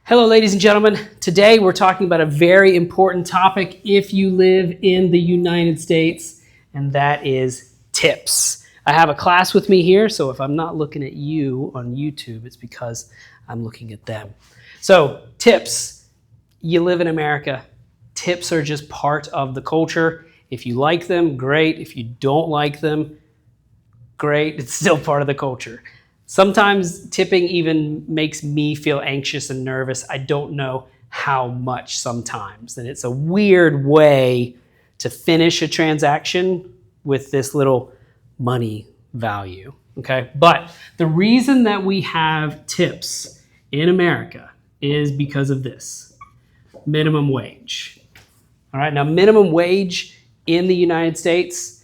Hello, ladies and gentlemen. Today we're talking about a very important topic if you live in the United States, and that is tips. I have a class with me here, so if I'm not looking at you on YouTube, it's because I'm looking at them. So, tips. You live in America. Tips are just part of the culture. If you like them, great. If you don't like them, great. It's still part of the culture. Sometimes tipping even makes me feel anxious and nervous. I don't know how much sometimes. And it's a weird way to finish a transaction with this little money value, okay? But the reason that we have tips in America is because of this, minimum wage. All right, now minimum wage in the United States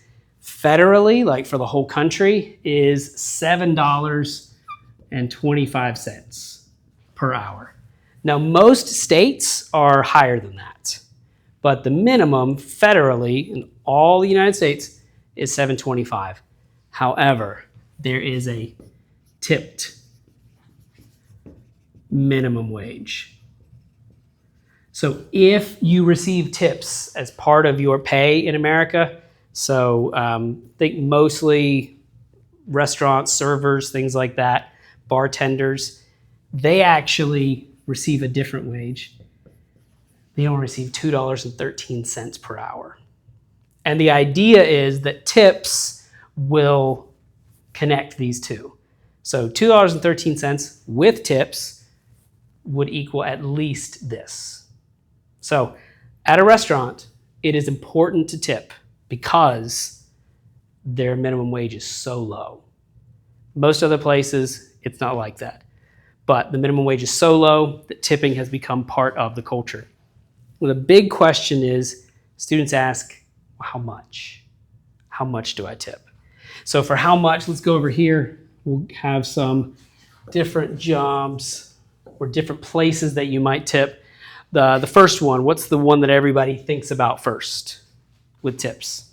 federally, like for the whole country, is $7.25 per hour. Now, most states are higher than that, but the minimum federally in all the United States is $7.25. However, there is a tipped minimum wage. So if you receive tips as part of your pay in America, so think mostly restaurants, servers, things like that, bartenders, they actually receive a different wage. They only receive $2.13 per hour. And the idea is that tips will connect these two. So $2.13 with tips would equal at least this. So at a restaurant, it is important to tip because their minimum wage is so low. Most other places, it's not like that. But the minimum wage is so low that tipping has become part of the culture. Well, the big question is, students ask, well, how much? How much do I tip? So for how much, let's go over here. We'll have some different jobs or different places that you might tip. The first one, what's the one that everybody thinks about first with tips?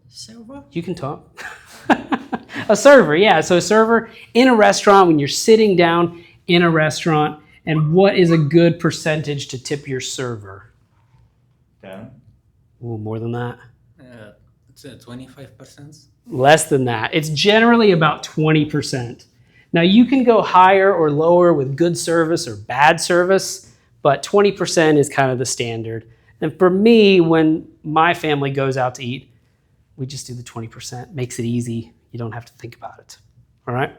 Server? You can talk. A server, yeah. So a server in a restaurant, when you're sitting down in a restaurant, and what is a good percentage to tip your server? 10. Ooh, more than that? It's 25%. Less than that. It's generally about 20%. Now you can go higher or lower with good service or bad service, but 20% is kind of the standard. And for me, when my family goes out to eat, we just do the 20%. Makes it easy. You don't have to think about it. All right?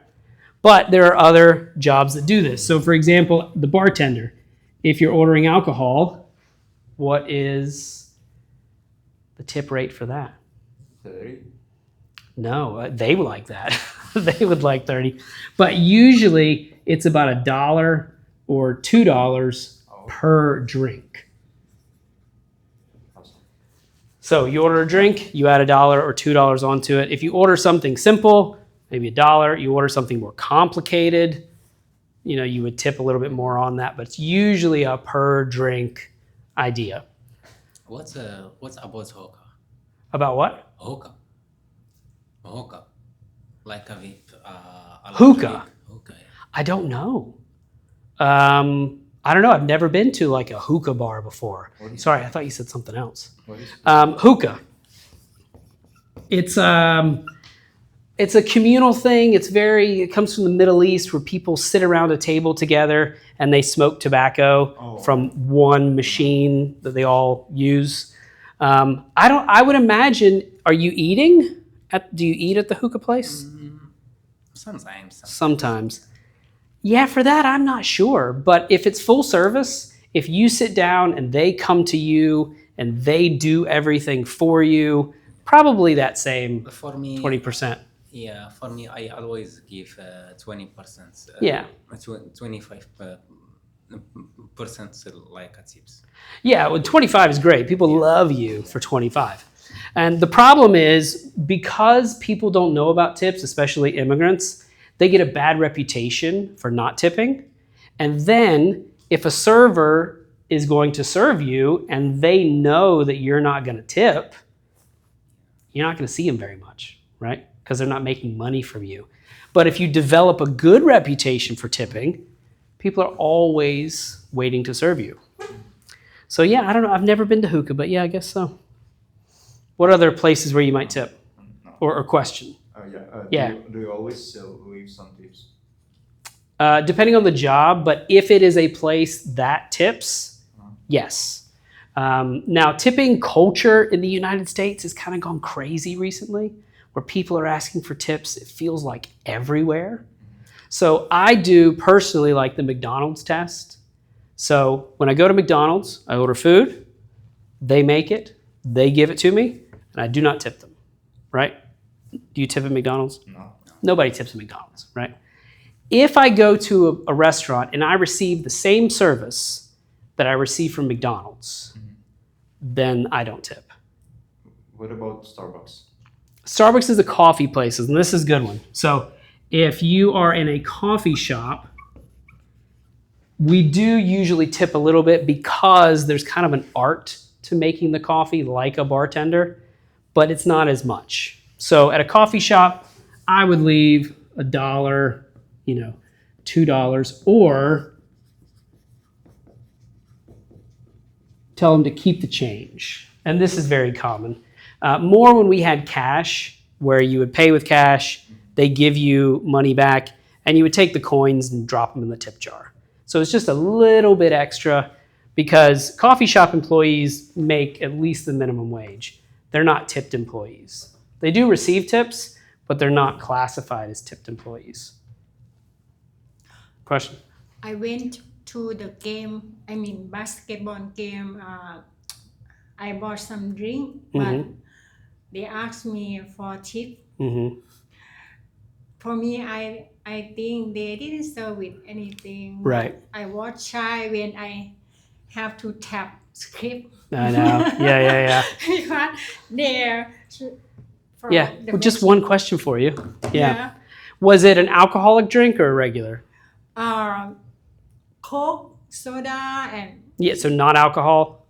But there are other jobs that do this. So for example, the bartender, if you're ordering alcohol, what is the tip rate for that? 30. No, they would like that. They would like 30. But usually it's about $1 or $2 per drink. So you order a drink, you add $1 or $2 onto it. If you order something simple, maybe $1. You order something more complicated, you would tip a little bit more on that, but it's usually a per drink idea. What's about hookah? About what? Hookah. Like a VIP. Hookah? Hookah. I don't know. I don't know. I've never been to like a hookah bar before. Sorry, I thought you said something else. Hookah. It's a communal thing. It comes from the Middle East where people sit around a table together and they smoke tobacco from one machine that they all use. I would imagine, are you eating? Do you eat at the hookah place? Sometimes. Yeah, for that, I'm not sure. But if it's full service, if you sit down and they come to you and they do everything for you, probably that same for me, 20%. Yeah, for me, I always give 20%. Yeah. 25% like a tips. Yeah, well, 25 is great. People love you for 25. And the problem is, because people don't know about tips, especially immigrants, they get a bad reputation for not tipping. And then if a server is going to serve you and they know that you're not going to tip, you're not going to see them very much, right? Because they're not making money from you. But if you develop a good reputation for tipping, People are always waiting to serve you. So yeah, I don't know. I've never been to hookah, but yeah, I guess so. What other places where you might tip? Or question? Yeah. Do you always leave some tips? Depending on the job, but if it is a place that tips, yes. Now, tipping culture in the United States has kind of gone crazy recently, where people are asking for tips. It feels like everywhere. So I do personally like the McDonald's test. So when I go to McDonald's, I order food, they make it, they give it to me, and I do not tip them, right? Do you tip at McDonald's? No. Nobody tips at McDonald's, right? If I go to a restaurant and I receive the same service that I receive from McDonald's, then I don't tip. What about Starbucks? Starbucks is a coffee place, and this is a good one. So if you are in a coffee shop, we do usually tip a little bit because there's kind of an art to making the coffee like a bartender, but it's not as much. So at a coffee shop, I would leave $1, $2, or tell them to keep the change. And this is very common. More when we had cash, where you would pay with cash, they give you money back, and you would take the coins and drop them in the tip jar. So it's just a little bit extra because coffee shop employees make at least the minimum wage. They're not tipped employees. They do receive tips, but they're not classified as tipped employees. Question? I went to the game, basketball game. I bought some drink, but they asked me for tip. For me, I think they didn't serve with anything. Right. I was shy when I have to tap script. I know. Yeah. Because they're Well, just one question for you. Yeah. Was it an alcoholic drink or a regular? Coke, soda, and Yeah, so not alcohol.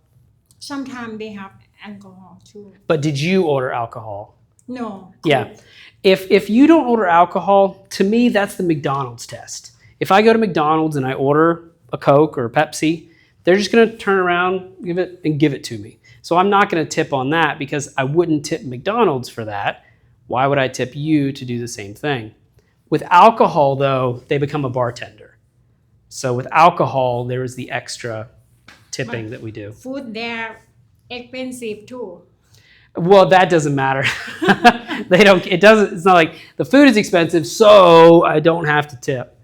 sometimes they have alcohol too. But did you order alcohol? No. Yeah. If you don't order alcohol, to me, that's the McDonald's test. If I go to McDonald's and I order a Coke or a Pepsi, they're just going to turn around, give it to me. So I'm not going to tip on that because I wouldn't tip McDonald's for that. Why would I tip you to do the same thing? With alcohol, though, they become a bartender. So with alcohol, there is the extra tipping that we do. Food there expensive too. Well, that doesn't matter. It's not like the food is expensive, so I don't have to tip.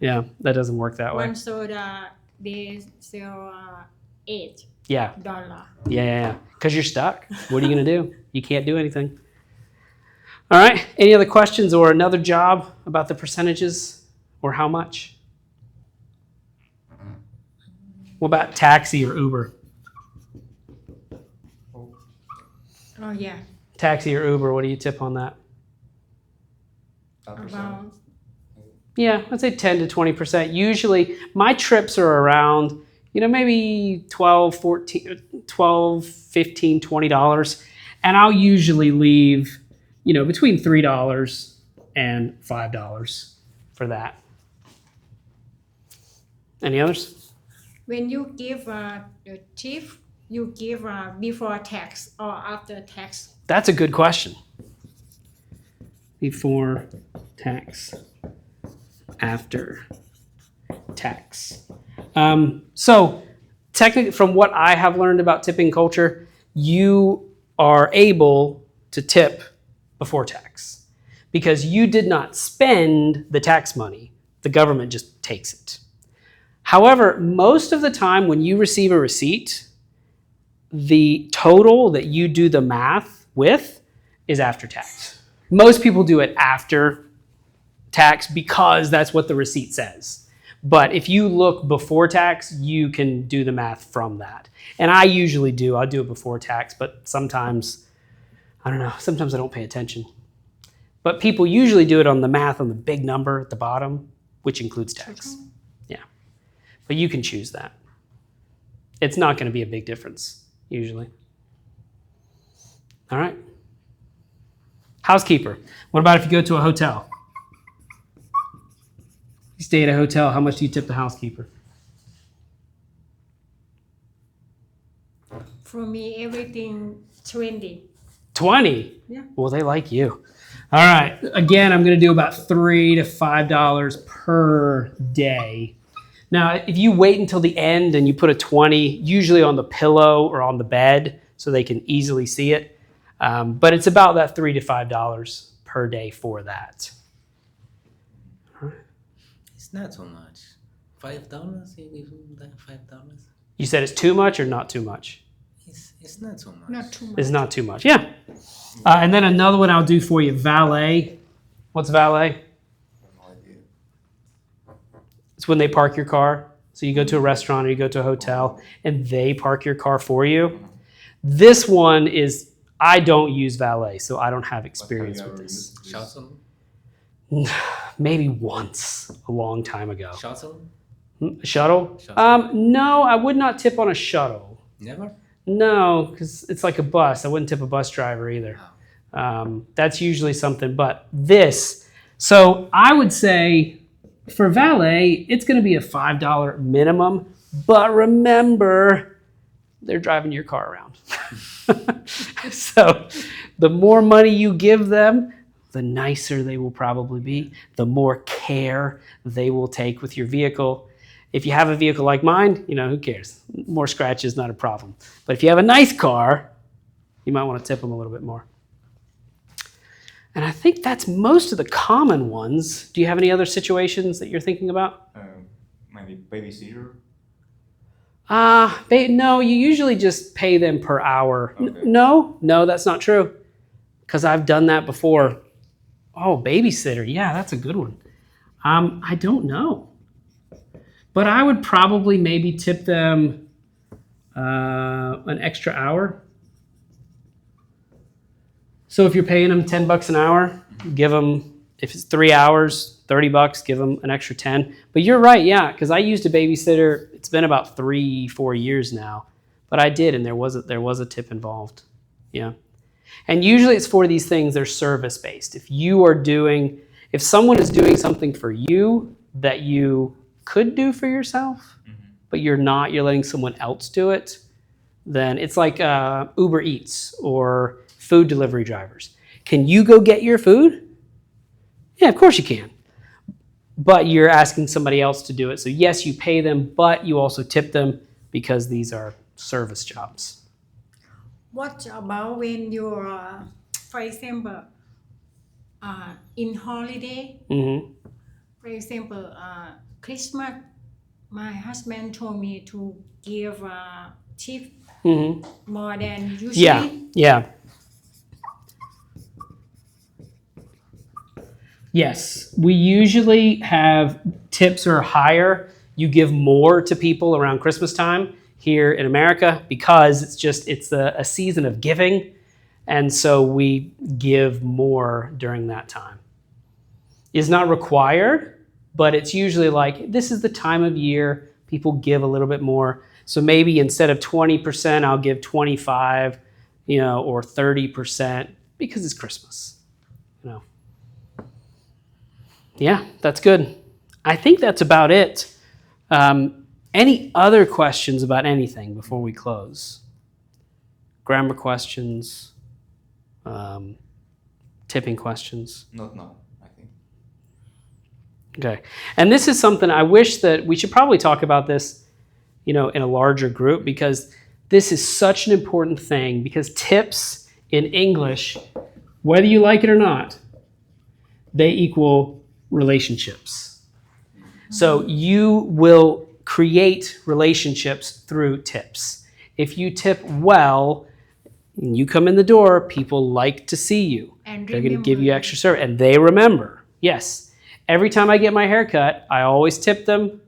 Yeah, that doesn't work that way. One soda they sell $8. Yeah. Because you're stuck. What are you going to do? You can't do anything. All right. Any other questions or another job about the percentages or how much? What about taxi or Uber? Oh yeah. Taxi or Uber, what do you tip on that? 10%. About Yeah, I'd say 10 to 20%. Usually my trips are around, maybe $12, $15, $20. And I'll usually leave, between $3 and $5 for that. Any others? when you give the tip, you give before tax or after tax. That's a good question. Before tax, after tax. So technically, from what I have learned about tipping culture, you are able to tip before tax because you did not spend the tax money. The government just takes it. However, most of the time when you receive a receipt, the total that you do the math with is after tax. Most people do it after tax because that's what the receipt says. But if you look before tax, you can do the math from that. And I usually do. I'll do it before tax, but sometimes, I don't know, sometimes I don't pay attention. But people usually do it on the math on the big number at the bottom, which includes tax. Yeah. But you can choose that. It's not going to be a big difference, usually. All right. Housekeeper. What about if you go to a hotel? You stay at a hotel, how much do you tip the housekeeper? For me, everything 20. 20? Yeah. Well, they like you. All right. Again, I'm going to do about $3 to $5 per day. Now, if you wait until the end and you put a 20, usually on the pillow or on the bed so they can easily see it. But it's about that $3 to $5 per day for that. It's not so much. $5? You give them $5? You said it's too much or not too much? It's not so much. Not too much. It's not too much. Yeah. And then another one I'll do for you, valet. What's valet? No idea. It's when they park your car. So you go to a restaurant or you go to a hotel and they park your car for you. This one is, I don't use valet, so I don't have experience with this. Shuttle? Maybe once, a long time ago. Shuttle? Shuttle? No, I would not tip on a shuttle. Never? No, because it's like a bus. I wouldn't tip a bus driver either. That's usually something, but this. So I would say for valet, it's going to be a $5 minimum, but remember, they're driving your car around. So the more money you give them, the nicer they will probably be, the more care they will take with your vehicle. If you have a vehicle like mine, who cares? More scratches, not a problem. But if you have a nice car, you might want to tip them a little bit more. And I think that's most of the common ones. Do you have any other situations that you're thinking about? Maybe babysitter. No, you usually just pay them per hour. Okay. No, that's not true. Because I've done that before. Oh, babysitter. Yeah, that's a good one. I don't know. But I would probably maybe tip them an extra hour. So if you're paying them $10 an hour, give them, if it's 3 hours, $30, give them an extra 10. But you're right, yeah, because I used a babysitter. It's been about 3-4 years now, but I did, and there was a tip involved. Yeah, and usually it's for these things. They're service based. If someone is doing something for you that you could do for yourself, but you're letting someone else do it, then it's like Uber Eats or food delivery drivers. Can you go get your food? Yeah, of course you can. But you're asking somebody else to do it. So yes, you pay them, but you also tip them because these are service jobs. What about when you're, for example, in holiday? Mm-hmm. For example, Christmas, my husband told me to give tip more than usually. Yeah. Yes, we usually have tips are higher. You give more to people around Christmas time here in America because it's a season of giving. And so we give more during that time. It's not required, but it's usually like, this is the time of year people give a little bit more. So maybe instead of 20%, I'll give 25, or 30% because it's Christmas, Yeah, that's good. I think that's about it. Any other questions about anything before we close? Grammar questions, tipping questions? Not now, I think. Okay. And this is something I wish that we should probably talk about this, in a larger group, because this is such an important thing, because tips in English, whether you like it or not, they equal relationships. So you will create relationships through tips. If you tip well, and you come in the door, people like to see you. And they're going to give you extra service, and they remember. Yes. Every time I get my haircut, I always tip them.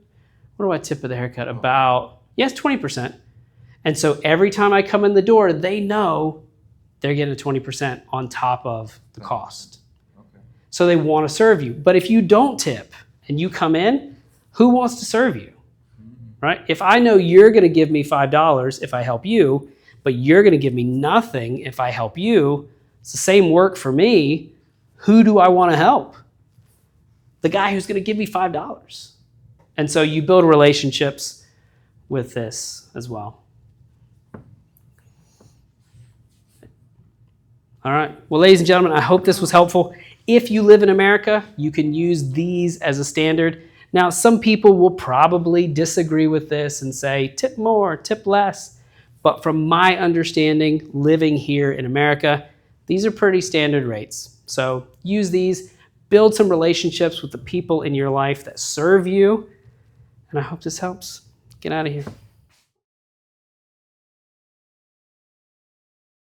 What do I tip with the haircut? About, 20%. And so every time I come in the door, they know they're getting a 20% on top of the cost. So they want to serve you. But if you don't tip and you come in, who wants to serve you? Right? If I know you're going to give me $5 if I help you, but you're going to give me nothing if I help you, it's the same work for me. Who do I want to help? the guy who's going to give me $5. And so you build relationships with this as well. All right. Well, ladies and gentlemen, I hope this was helpful. If you live in America, you can use these as a standard. Now, some people will probably disagree with this and say, tip more, tip less. But from my understanding, living here in America, these are pretty standard rates. So use these, build some relationships with the people in your life that serve you. And I hope this helps. Get out of here.